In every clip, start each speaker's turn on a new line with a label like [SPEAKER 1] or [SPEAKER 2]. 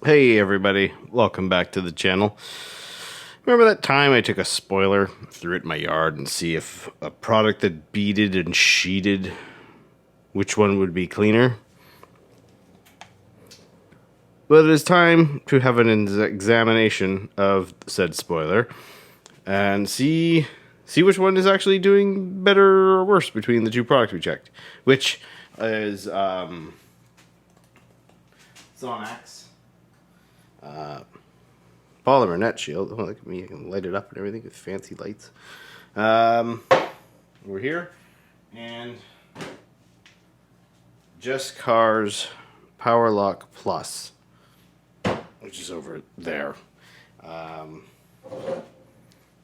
[SPEAKER 1] Hey everybody, welcome back to the channel. Remember that time I took a spoiler, threw it in my yard and see if a product that beaded and sheeted, which one would be cleaner? Well, it is time to have an examination of said spoiler and see which one is actually doing better or worse between the two products we checked, which is Sonax polymer net shield. Oh, look at me, I can light it up and everything with fancy lights. We're here, and Jescar's Powerlock Plus, which is over there.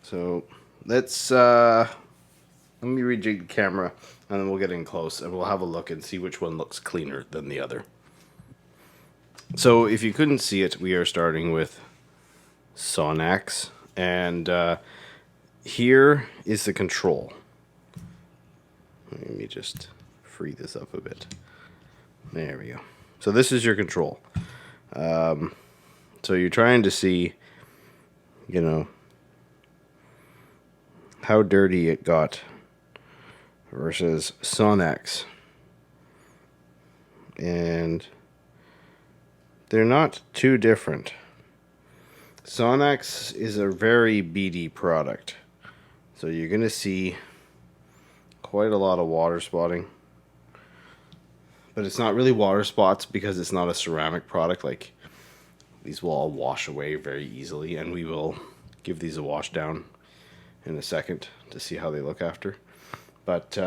[SPEAKER 1] So let's let me rejig the camera, and then we'll get in close and we'll have a look and see which one looks cleaner than the other. So if you couldn't see it, we are starting with Sonax, and here is the control. Let me just free this up a bit. There we go. So this is your control. So you're trying to see, you know, how dirty it got versus Sonax. And they're not too different. Sonax is a very beady product, so you're going to see quite a lot of water spotting. But it's not really water spots because it's not a ceramic product. Like, these will all wash away very easily, and we will give these a wash down in a second to see how they look after. But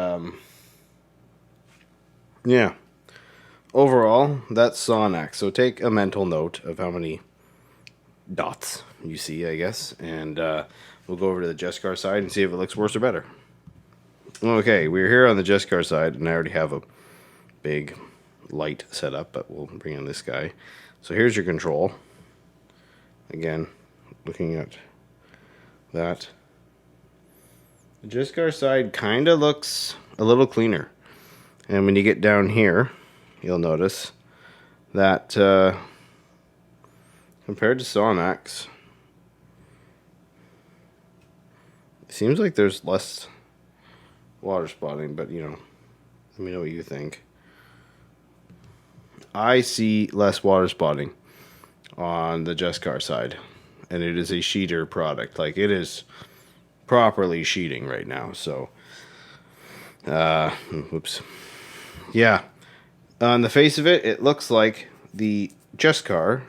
[SPEAKER 1] yeah, overall, that's Sonax. So take a mental note of how many dots you see, I guess, and we'll go over to the Jescar side and see if it looks worse or better. Okay, we're here on the Jescar side, and I already have a big light set up, but we'll bring in this guy. So here's your control. Again, looking at that, the Jescar side kind of looks a little cleaner, and when you get down here, you'll notice that compared to Sonax, it seems like there's less water spotting, but you know, let me know what you think. I see less water spotting on the Jescar side, and it is a sheeter product. Like, it is properly sheeting right now. So, whoops. Yeah, on the face of it, it looks like the Jescar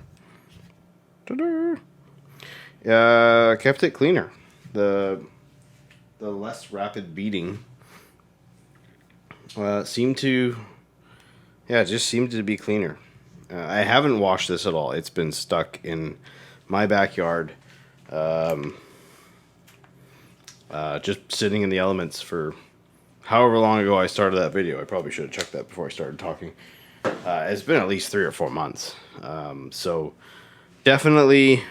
[SPEAKER 1] kept it cleaner. The less rapid beading seemed to, yeah, it just seemed to be cleaner. I haven't washed this at all. It's been stuck in my backyard, just sitting in the elements for however long ago I started that video. I probably should have checked that before I started talking. It's been at least 3 or 4 months. So definitely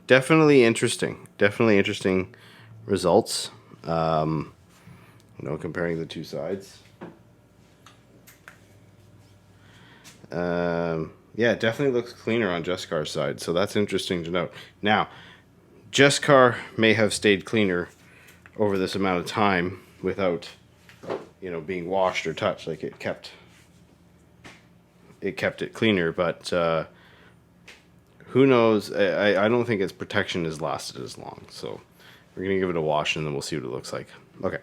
[SPEAKER 1] interesting. Definitely interesting results. You know, comparing the two sides. Yeah, it definitely looks cleaner on Jescar's side, so that's interesting to note. Now, Jescar may have stayed cleaner over this amount of time without, you know, being washed or touched. Like, it kept it cleaner, but who knows? I don't think its protection has lasted as long, so we're gonna give it a wash and then we'll see what it looks like. Okay.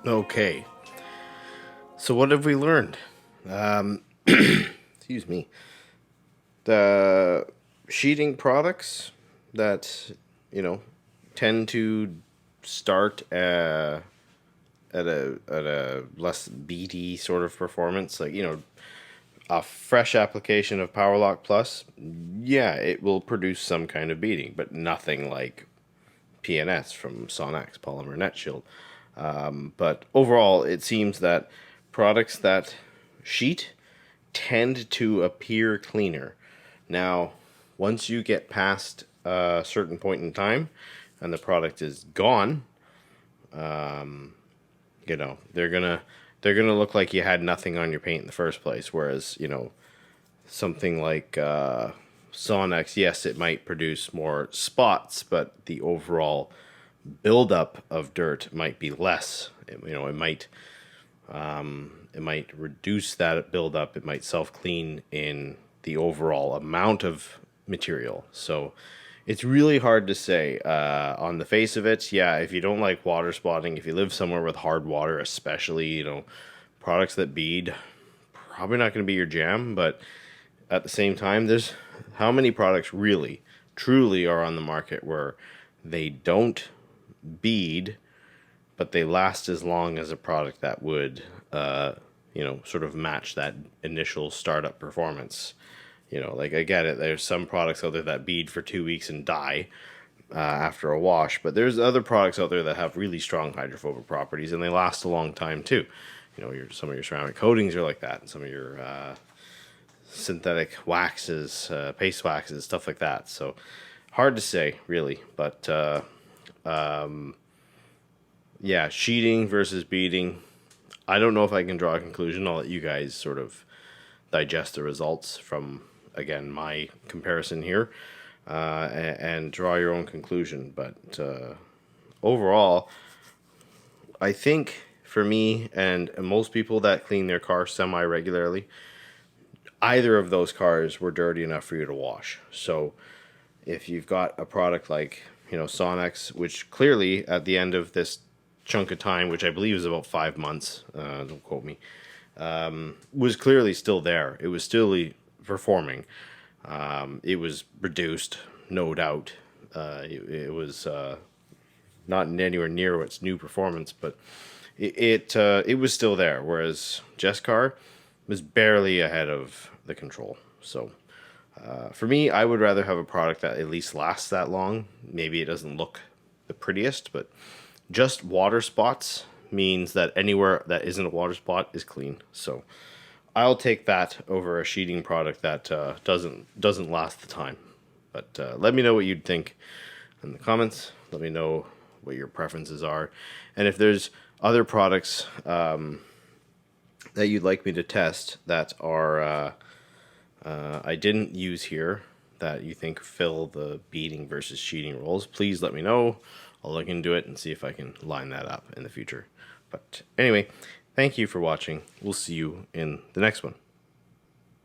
[SPEAKER 1] Okay, so what have we learned? Excuse me. The sheeting products that, tend to start at a less beady sort of performance, like, a fresh application of Powerlock Plus, yeah, it will produce some kind of beading, but nothing like PNS from Sonax Polymer Net Shield. But overall, it seems that products that sheet tend to appear cleaner. Now, once you get past a certain point in time and the product is gone, they're gonna look like you had nothing on your paint in the first place. Whereas, something like Sonax, yes, it might produce more spots, but the overall buildup of dirt might be less. It might reduce that buildup. It might self clean in the overall amount of material. So it's really hard to say. On the face of it, yeah, if you don't like water spotting, if you live somewhere with hard water, especially, products that bead, probably not going to be your jam. But at the same time, there's how many products really, truly are on the market where they don't bead, but they last as long as a product that would, sort of match that initial startup performance. Like, I get it. There's some products out there that bead for 2 weeks and die after a wash, but there's other products out there that have really strong hydrophobic properties and they last a long time too. Some of your ceramic coatings are like that, and some of your synthetic waxes, paste waxes, stuff like that. So hard to say, really, but yeah, sheeting versus beading. I don't know if I can draw a conclusion. I'll let you guys sort of digest the results from, again, my comparison here, and draw your own conclusion. But overall, I think for me and most people that clean their car semi-regularly, either of those cars were dirty enough for you to wash. So if you've got a product like, Sonax, which clearly at the end of this chunk of time, which I believe is about 5 months, don't quote me, was clearly still there. It was still performing. It was reduced, no doubt. It was not anywhere near its new performance, but it was still there. Whereas Jescar was barely ahead of the control. So for me, I would rather have a product that at least lasts that long. Maybe it doesn't look the prettiest, but just water spots means that anywhere that isn't a water spot is clean. So I'll take that over a sheeting product that doesn't last the time. But let me know what you'd think in the comments. Let me know what your preferences are, and if there's other products that you'd like me to test that are I didn't use here that you think fill the beading versus sheeting roles, please let me know. I'll look into it and see if I can line that up in the future. But anyway, thank you for watching. We'll see you in the next one.